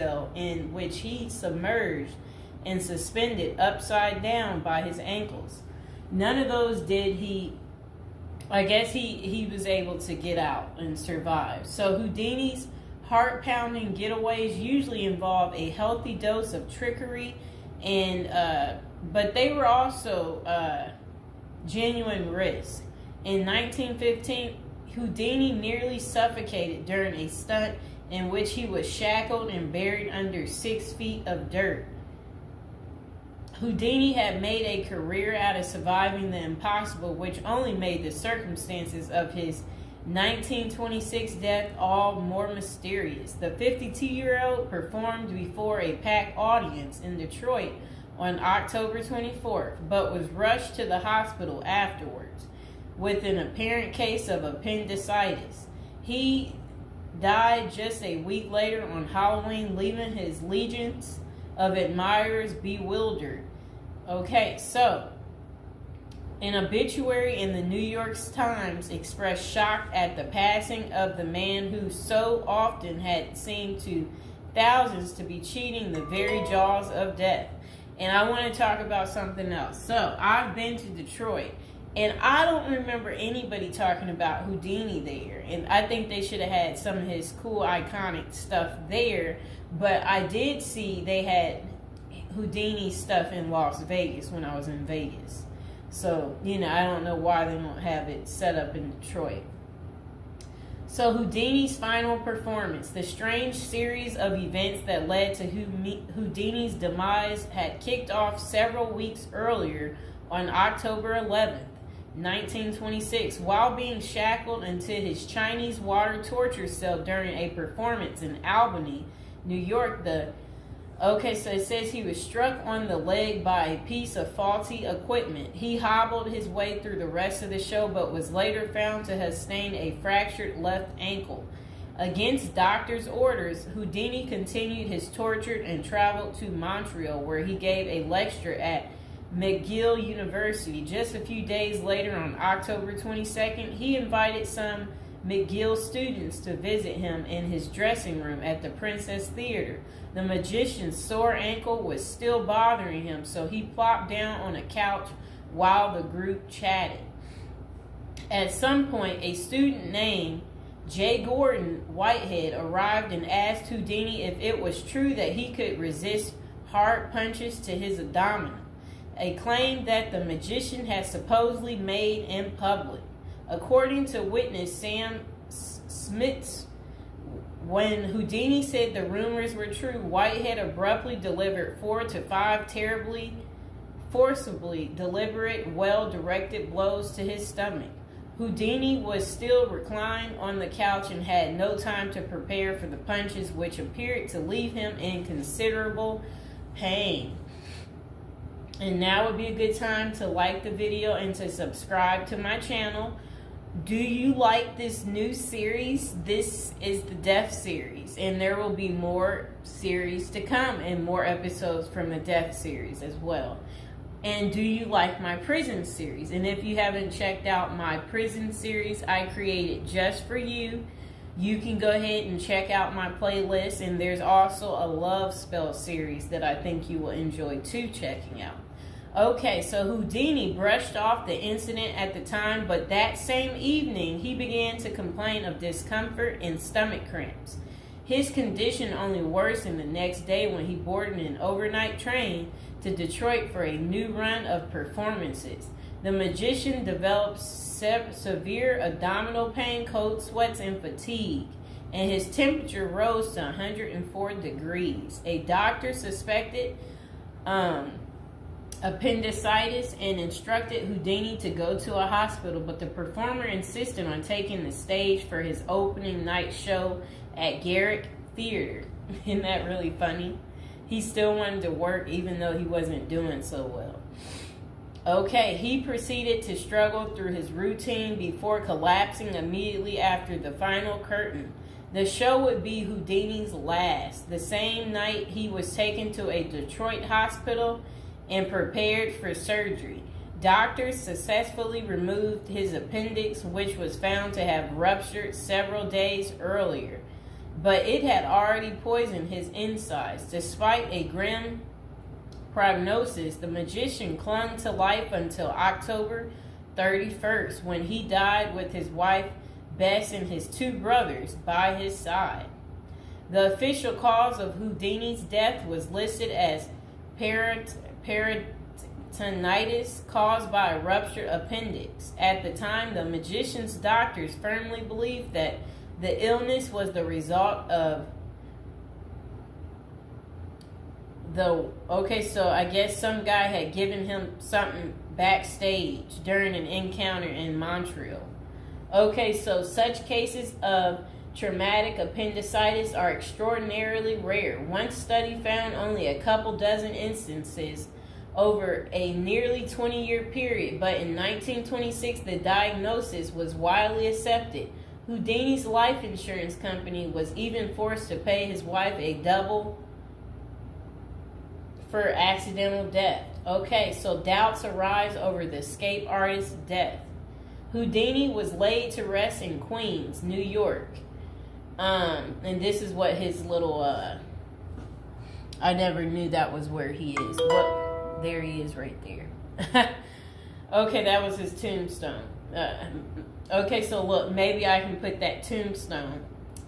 cell in which he submerged and suspended upside down by his ankles. None of those did he. I guess he was able to get out and survive. So Houdini's heart-pounding getaways usually involve a healthy dose of trickery, and but they were also genuine risk. In 1915, Houdini nearly suffocated during a stunt in which he was shackled and buried under 6 feet of dirt. Houdini had made a career out of surviving the impossible, which only made the circumstances of his 1926 death all more mysterious. The 52-year-old performed before a packed audience in Detroit on October 24th, but was rushed to the hospital afterwards with an apparent case of appendicitis. He died just a week later on Halloween, leaving his legions of admirers bewildered. Okay, so an obituary in the New York Times expressed shock at the passing of the man who so often had seemed to thousands to be cheating the very jaws of death. And I want to talk about something else. So I've been to Detroit, and I don't remember anybody talking about Houdini there. And I think they should have had some of his cool, iconic stuff there. But I did see they had Houdini stuff in Las Vegas when I was in Vegas. So, I don't know why they don't have it set up in Detroit. So Houdini's final performance, the strange series of events that led to Houdini's demise, had kicked off several weeks earlier on October 11th, 1926, while being shackled into his Chinese water torture cell during a performance in Albany, New York. So it says he was struck on the leg by a piece of faulty equipment. He hobbled his way through the rest of the show, but was later found to have sustained a fractured left ankle. Against doctors' orders, Houdini continued his torture and traveled to Montreal, where he gave a lecture at McGill University. Just a few days later, on October 22nd, he invited some McGill students to visit him in his dressing room at the Princess Theater. The magician's sore ankle was still bothering him, so he plopped down on a couch while the group chatted. At some point, a student named J. Gordon Whitehead arrived and asked Houdini if it was true that he could resist hard punches to his abdomen, a claim that the magician had supposedly made in public. According to witness Sam Smits, when Houdini said the rumors were true, Whitehead abruptly delivered 4 to 5 terribly, forcibly deliberate, well-directed blows to his stomach. Houdini was still reclined on the couch and had no time to prepare for the punches, which appeared to leave him in considerable pain. And now would be a good time to like the video and to subscribe to my channel. Do you like this new series? This is the Death series, and there will be more series to come and more episodes from the Death series as well. And do you like my prison series? And if you haven't checked out my prison series I created just for you, you can go ahead and check out my playlist. And there's also a love spell series that I think you will enjoy too checking out. Okay, so Houdini brushed off the incident at the time, but that same evening he began to complain of discomfort and stomach cramps. His condition only worsened the next day when he boarded an overnight train to Detroit for a new run of performances. The magician developed severe abdominal pain, cold sweats, and fatigue, and his temperature rose to 104 degrees. A doctor suspected appendicitis and instructed Houdini to go to a hospital, but the performer insisted on taking the stage for his opening night show at Garrick Theater. Isn't that really funny? He still wanted to work even though he wasn't doing so well. Okay, he proceeded to struggle through his routine before collapsing immediately after the final curtain. The show would be Houdini's last. The same night, he was taken to a Detroit hospital and prepared for surgery. Doctors successfully removed his appendix, which was found to have ruptured several days earlier. but it had already poisoned his insides. Despite a grim prognosis, the magician clung to life until October 31st, when he died with his wife Bess and his 2 brothers by his side. The official cause of Houdini's death was listed as peritonitis caused by a ruptured appendix. At the time, the magician's doctors firmly believed that the illness was the result of so I guess some guy had given him something backstage during an encounter in Montreal. Okay, so such cases of traumatic appendicitis are extraordinarily rare. One study found only a couple dozen instances over a nearly 20-year period, but in 1926 the diagnosis was widely accepted. Houdini's life insurance company was even forced to pay his wife a double for accidental death. Okay, so doubts arise over the escape artist's death. Houdini was laid to rest in Queens, New York. And this is what his little, I never knew that was where he is. Well, there he is right there. Okay, that was his tombstone. Okay, so look, maybe I can put that tombstone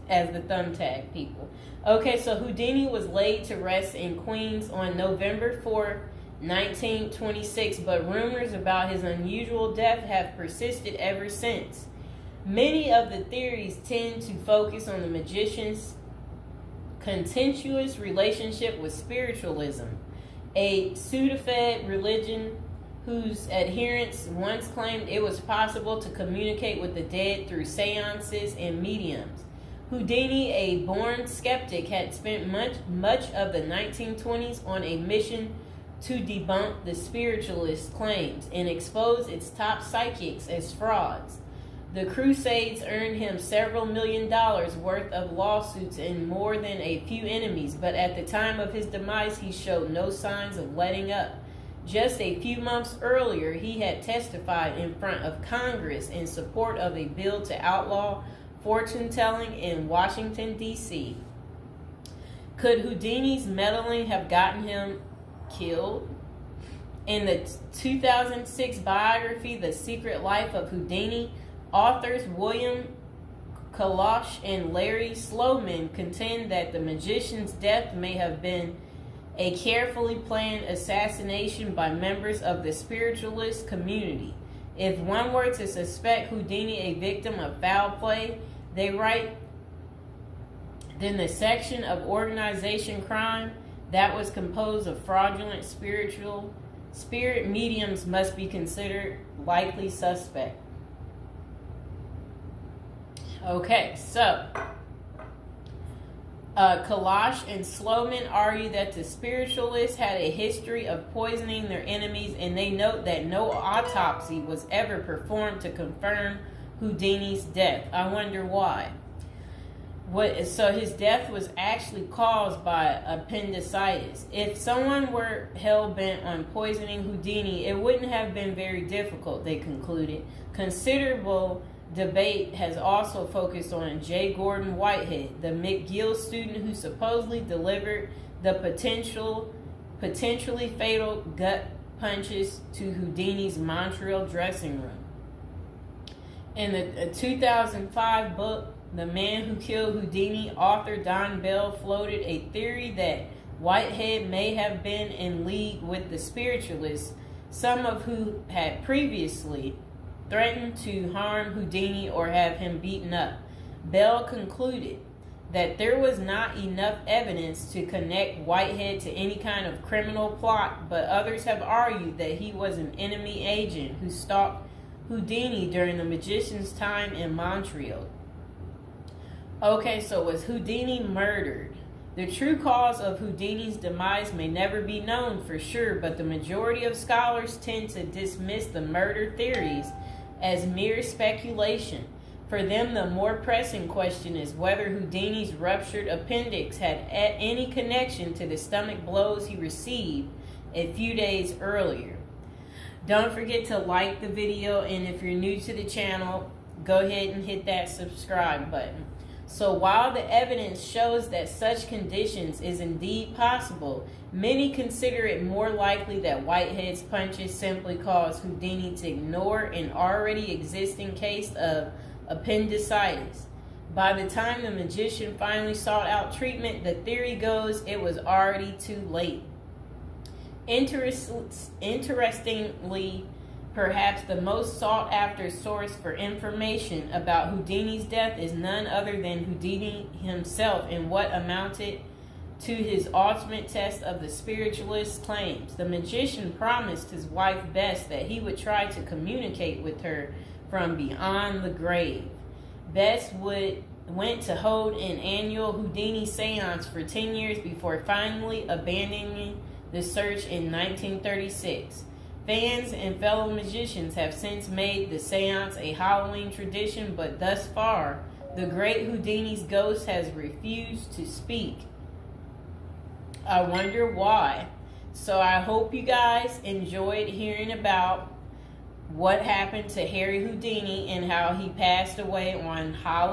as the thumbtack, people. Okay, so Houdini was laid to rest in Queens on November 4th, 1926, but rumors about his unusual death have persisted ever since. Many of the theories tend to focus on the magician's contentious relationship with spiritualism, a pseudo-fed religion whose adherents once claimed it was possible to communicate with the dead through seances and mediums. Houdini, a born skeptic, had spent much of the 1920s on a mission to debunk the spiritualist claims and expose its top psychics as frauds. The Crusades earned him several $1 million worth of lawsuits and more than a few enemies, but at the time of his demise, he showed no signs of letting up. Just a few months earlier, he had testified in front of Congress in support of a bill to outlaw fortune-telling in Washington, D.C. Could Houdini's meddling have gotten him killed? In the 2006 biography, The Secret Life of Houdini, authors William Kalash and Larry Sloman contend that the magician's death may have been a carefully planned assassination by members of the spiritualist community. If one were to suspect Houdini a victim of foul play, they write, then the section of organization crime that was composed of fraudulent spirit mediums must be considered likely suspect. Okay, so Kalash and Sloman argue that the spiritualists had a history of poisoning their enemies, and they note that no autopsy was ever performed to confirm Houdini's death. I wonder why. So his death was actually caused by appendicitis. If someone were hell-bent on poisoning Houdini, it wouldn't have been very difficult, they concluded. Considerable debate has also focused on J. Gordon Whitehead, the McGill student who supposedly delivered the potentially fatal gut punches to Houdini's Montreal dressing room. In the 2005 book, The Man Who Killed Houdini, author Don Bell floated a theory that Whitehead may have been in league with the spiritualists, some of who had previously threatened to harm Houdini or have him beaten up. Bell concluded that there was not enough evidence to connect Whitehead to any kind of criminal plot, but others have argued that he was an enemy agent who stalked Houdini during the magician's time in Montreal. Okay, so was Houdini murdered? The true cause of Houdini's demise may never be known for sure, but the majority of scholars tend to dismiss the murder theories as mere speculation. For them, the more pressing question is whether Houdini's ruptured appendix had any connection to the stomach blows he received a few days earlier. Don't forget to like the video, and if you're new to the channel, go ahead and hit that subscribe button. So while the evidence shows that such conditions is indeed possible, many consider it more likely that Whitehead's punches simply caused Houdini to ignore an already existing case of appendicitis. By the time the magician finally sought out treatment, the theory goes it was already too late. Interestingly, perhaps the most sought after source for information about Houdini's death is none other than Houdini himself in what amounted to his ultimate test of the spiritualist's claims. The magician promised his wife Bess that he would try to communicate with her from beyond the grave. Bess went to hold an annual Houdini seance for 10 years before finally abandoning the search in 1936. Fans and fellow magicians have since made the seance a Halloween tradition, but thus far, the great Houdini's ghost has refused to speak. I wonder why. So I hope you guys enjoyed hearing about what happened to Harry Houdini and how he passed away on Halloween.